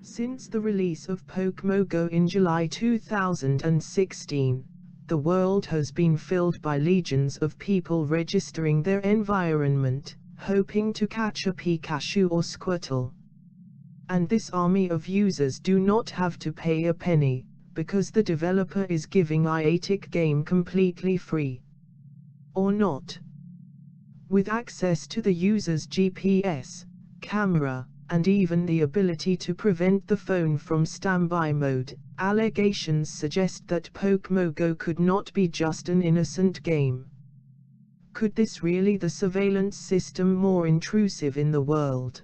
Since the release of Pokémon Go in July 2016, the world has been filled by legions of people registering their environment, hoping to catch a Pikachu or Squirtle. And this army of users do not have to pay a penny, because the developer is giving Niantic game completely free. Or not. With access to the user's GPS, camera, and even the ability to prevent the phone from standby mode, allegations suggest that Pokémon Go could not be just an innocent game. Could this really be the surveillance system more intrusive in the world?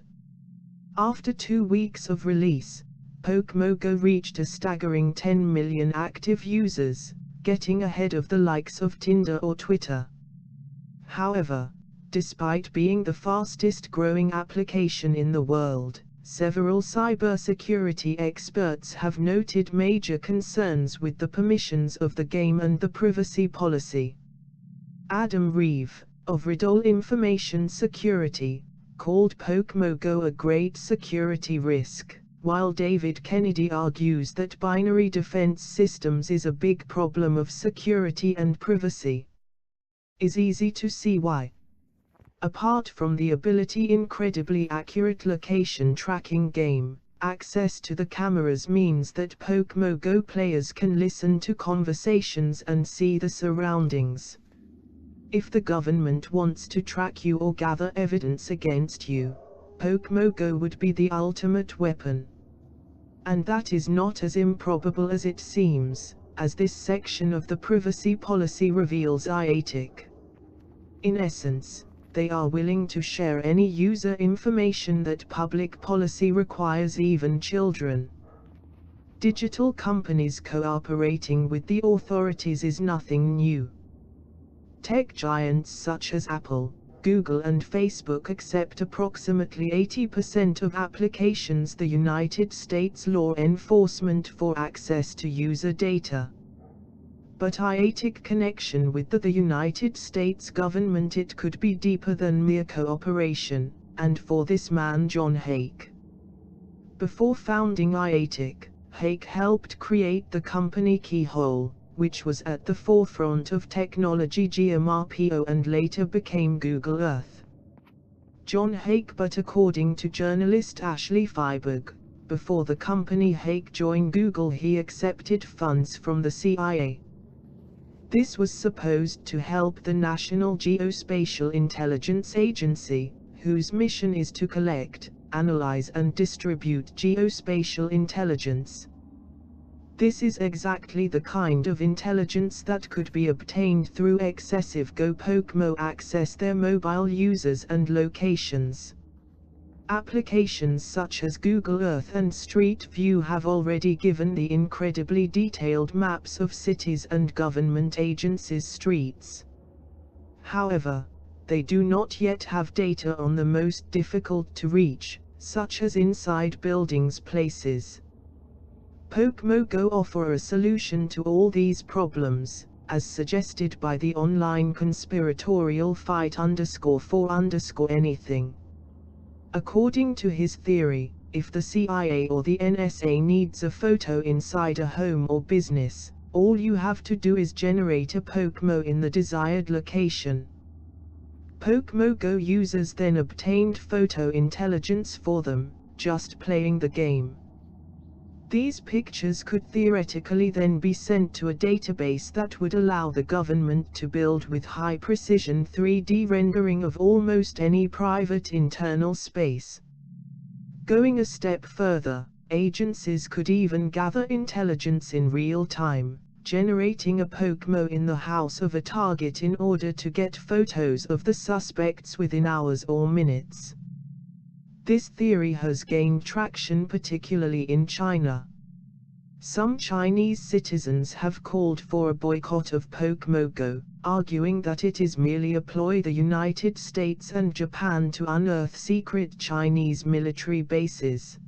After 2 weeks of release, Pokémon Go reached a staggering 10 million active users, getting ahead of the likes of Tinder or Twitter. However, despite being the fastest growing application in the world, several cybersecurity experts have noted major concerns with the permissions of the game and the privacy policy. Adam Reeve, of Riddle Information Security, called Pokémon Go a great security risk, while David Kennedy argues that binary defense systems is a big problem of security and privacy. It's easy to see why. Apart from the incredibly accurate location tracking game, access to the cameras means that Pokémon Go players can listen to conversations and see the surroundings. If the government wants to track you or gather evidence against you, Pokémon Go would be the ultimate weapon. And that is not as improbable as it seems, as this section of the privacy policy reveals. Niantic. In essence, they are willing to share any user information that public policy requires, even children. Digital companies cooperating with the authorities is nothing new. Tech giants such as Apple, Google and Facebook accept approximately 80% of applications the United States law enforcement for access to user data. But Niantic connection with the United States government, it could be deeper than mere cooperation, and for this man John Hake. Before founding Niantic, Hake helped create the company Keyhole, which was at the forefront of technology GMRPO and later became Google Earth. John Hake, but according to journalist Ashley Freiberg, before the company Hake joined Google he accepted funds from the CIA. This was supposed to help the National Geospatial Intelligence Agency, whose mission is to collect, analyze and distribute geospatial intelligence. This is exactly the kind of intelligence that could be obtained through excessive Go Pokémon access their mobile users and locations. Applications such as Google Earth and Street View have already given the incredibly detailed maps of cities and government agencies' streets. However, they do not yet have data on the most difficult to reach, such as inside buildings places. Pokémon Go offer a solution to all these problems, as suggested by the online conspiratorial fight_for_anything. According to his theory, if the CIA or the NSA needs a photo inside a home or business, all you have to do is generate a Pokémon in the desired location. Pokémon Go users then obtained photo intelligence for them, just playing the game. These pictures could theoretically then be sent to a database that would allow the government to build with high precision 3D rendering of almost any private internal space. Going a step further, agencies could even gather intelligence in real time, generating a Pokémon in the house of a target in order to get photos of the suspects within hours or minutes. This theory has gained traction particularly in China. Some Chinese citizens have called for a boycott of Pokémon Go, arguing that it is merely a ploy the United States and Japan to unearth secret Chinese military bases.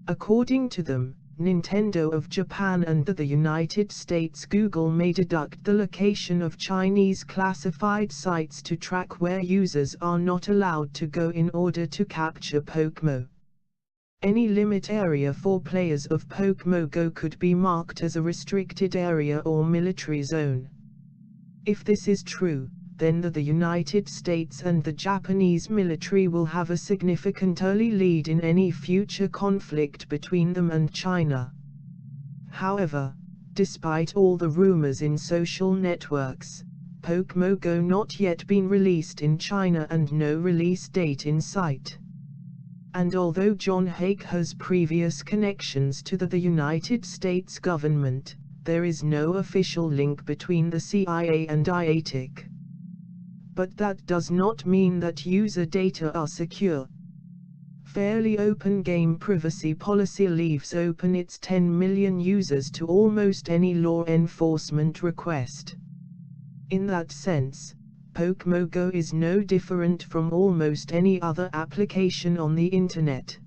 According to them, Nintendo of Japan and the United States. Google may deduct the location of Chinese classified sites to track where users are not allowed to go in order to capture Pokémo. Any limit area for players of Pokémon Go could be marked as a restricted area or military zone. If this is true, then the United States and the Japanese military will have a significant early lead in any future conflict between them and China. However, despite all the rumors in social networks, Pokémon Go not yet been released in China and no release date in sight. And although John Hake has previous connections to the United States government, there is no official link between the CIA and Niantic. But that does not mean that user data are secure. Fairly open game privacy policy leaves open its 10 million users to almost any law enforcement request. In that sense, Pokémon Go is no different from almost any other application on the internet.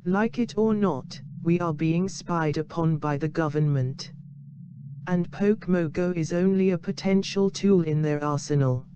Like it or not, we are being spied upon by the government. And Pokémon Go is only a potential tool in their arsenal.